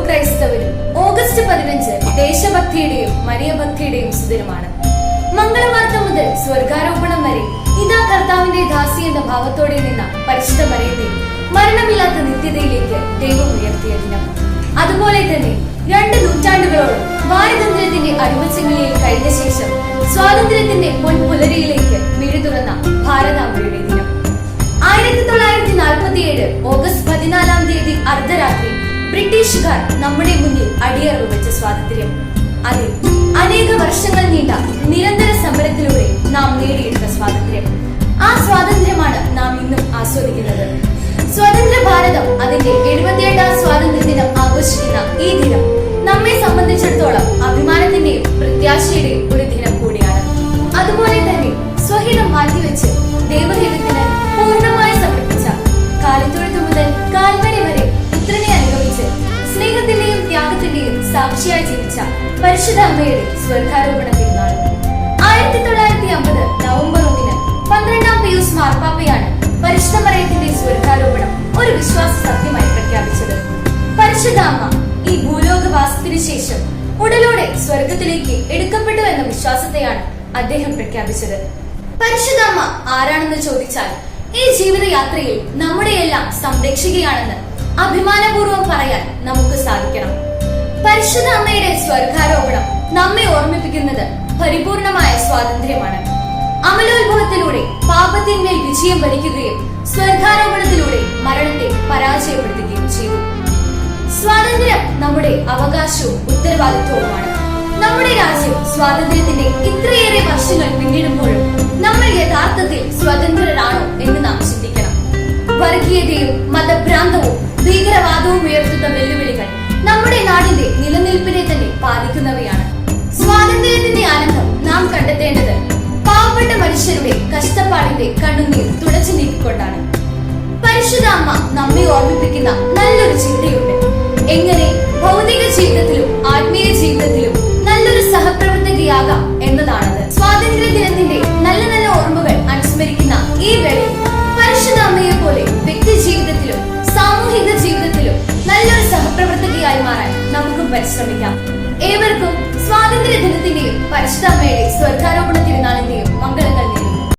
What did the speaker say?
ക്രൈസ്തവരും August 15 ദേശഭക്തിയുടെയും മരിയഭക്തിയുടെയും സുദിനമാണ്. മംഗളവാർത്ത മുതൽ സ്വർഗാരോപണം വരെ ഇതാ കർത്താവിന്റെ ദാസി എന്ന ഭാവത്തോടെ നിന്ന പരിശുദ്ധ മറിയത്തെ മരണമില്ലാത്ത നിത്യതയിലേക്ക് ദൈവം ഉയർത്തിയ ദിനം. അതുപോലെ തന്നെ 2 നൂറ്റാണ്ടുകളോളം വാരതന്ത്രത്തിന്റെ അടിമച്ചങ്ങലയിൽ കഴിഞ്ഞ ശേഷം സ്വാതന്ത്ര്യത്തിന്റെ പൊൻപുലരിയിലേക്ക് മിഴി തുറന്ന ഭാരതാംബയുടെ ദിനം. 1947 ഓഗസ്റ്റ് 14-ാം തീയതി അർദ്ധരാത്രി ബ്രിട്ടീഷുകാർ നമ്മുടെ മുന്നിൽ അടിയറവ് വെച്ച സ്വാതന്ത്ര്യം, അതെ, അനേക വർഷങ്ങൾ നീണ്ട നിരന്തര സമരത്തിലൂടെ നാം നേടിയെടുത്ത സ്വാതന്ത്ര്യം. ആ സ്വാതന്ത്ര്യമാണ് നാം ഇന്നും ആസ്വദിക്കുന്നത്. സ്വതന്ത്ര ഭാരതം അതിന്റെ 78ാം സ്വാതന്ത്ര്യ ദിനം ആഘോഷിക്കുന്ന ഈ ദിനം നമ്മെ സംബന്ധിച്ചിടത്തോളം അഭിമാനത്തിന്റെയും പ്രത്യാശയുടെയും ഒരു ദിനം കൂടിയാണ്. അതുപോലെ തന്നെ സ്വഹിതം മാറ്റിവെച്ച് ദൈവഹിതത്തിന് പൂർണ്ണമായി സമർപ്പിച്ച, കാലിത്തൊഴുത്ത് മുതൽ കാൽവരി വരെ പുത്രനെ അനുഗമിച്ച് സ്നേഹത്തിന്റെയും ത്യാഗത്തിന്റെയും സാക്ഷിയായി ജീവിച്ച പരിശുദ്ധ അമ്മയുടെ സ്വർഗാരോപണ തിരുനാൾ 1950 നവംബർ 1-ന് 12-ാം പിയൂസ് മാർപ്പാപ്പയാണ് പരിശുദ്ധ മറിയത്തിന്റെ സ്വർഗാരോപണം ഒരു വിശ്വാസ സത്യമായി പ്രഖ്യാപിച്ചത്. പരിശുദ്ധ അമ്മ ഈ ഭൂലോകവാസത്തിനു ശേഷം ഉടലോടെ സ്വർഗത്തിലേക്ക് എടുക്കപ്പെട്ടു എന്ന വിശ്വാസത്തെയാണ് അദ്ദേഹം പ്രഖ്യാപിച്ചത്. പരിശുദ്ധ അമ്മ ആരാണെന്ന് ചോദിച്ചാൽ ഈ ജീവിതയാത്രയിൽ നമ്മുടെയെല്ലാം സംരക്ഷകയാണെന്ന് അഭിമാനപൂർവ്വം പറയാൻ നമുക്ക് സാധിക്കണം. പരിശുദ്ധ അമ്മയുടെ സ്വർഗാരോപണം നമ്മെ ഓർമ്മിപ്പിക്കുന്നത് പരിപൂർണമായ സ്വാതന്ത്ര്യമാണ്. അമലോത്ഭവത്തിലൂടെ പാപത്തിന്മേൽ വിജയം വരിക്കുകയും സ്വർഗാരോപണത്തിലൂടെ മരണത്തെ പരാജയപ്പെടുത്തുകയും ചെയ്തു. സ്വാതന്ത്ര്യം നമ്മുടെ അവകാശവും ഉത്തരവാദിത്വവുമാണ്. നമ്മുടെ രാജ്യം സ്വാതന്ത്ര്യത്തിന്റെ ഇത്രയേറെ വർഷങ്ങൾ പിന്നിടുമ്പോഴും നമ്മൾ യഥാർത്ഥത്തിൽ സ്വതന്ത്രരാണോ എന്ന് നാം ചിന്തിക്കണം. വർഗീയതയും മതഭ്രാന്തവും ഭീകരവാദവും ഉയർത്തുന്ന വെല്ലുവിളികൾ നമ്മുടെ നാടിന്റെ നിലനിൽപ്പിനെ തന്നെ ബാധിക്കുന്നവയാണ്. സ്വാതന്ത്ര്യത്തിന്റെ ആനന്ദം നാം കണ്ടെത്തേണ്ടത് പാവപ്പെട്ട മനുഷ്യരുടെ കഷ്ടപ്പാടിന്റെ കണ്ണുനീർ തുടച്ചു നീക്കിക്കൊണ്ടാണ്. പരിശുദ്ധ അമ്മ നമ്മെ ഓർമ്മിപ്പിക്കുന്ന നല്ലൊരു ചിന്തയുണ്ട്. എങ്ങനെ ഭൗതിക ജീവിതത്തിലും ആത്മീയ ജീവിതത്തിലും നല്ലൊരു സഹപ്രവർത്തകയാകാം എന്നതാണത്. സ്വാതന്ത്ര്യ ദിനത്തിന്റെ നല്ല നല്ല ഓർമ്മകൾ അനുസ്മരിക്കുന്ന ഈ വേളയിൽ പരിശുദ്ധ അമ്മയെ പോലെ വ്യക്തി ജീവിതത്തിലും സാമൂഹിക ജീവിതത്തിലും നല്ലൊരു സഹപ്രവർത്തകയായി മാറാൻ നമുക്കും പരിശ്രമിക്കാം. ഏവർക്കും സ്വാതന്ത്ര്യ ദിനത്തിന്റെയും പരിശുദ്ധ അമ്മയുടെ സ്വർഗാരോപണത്തിന്റെയും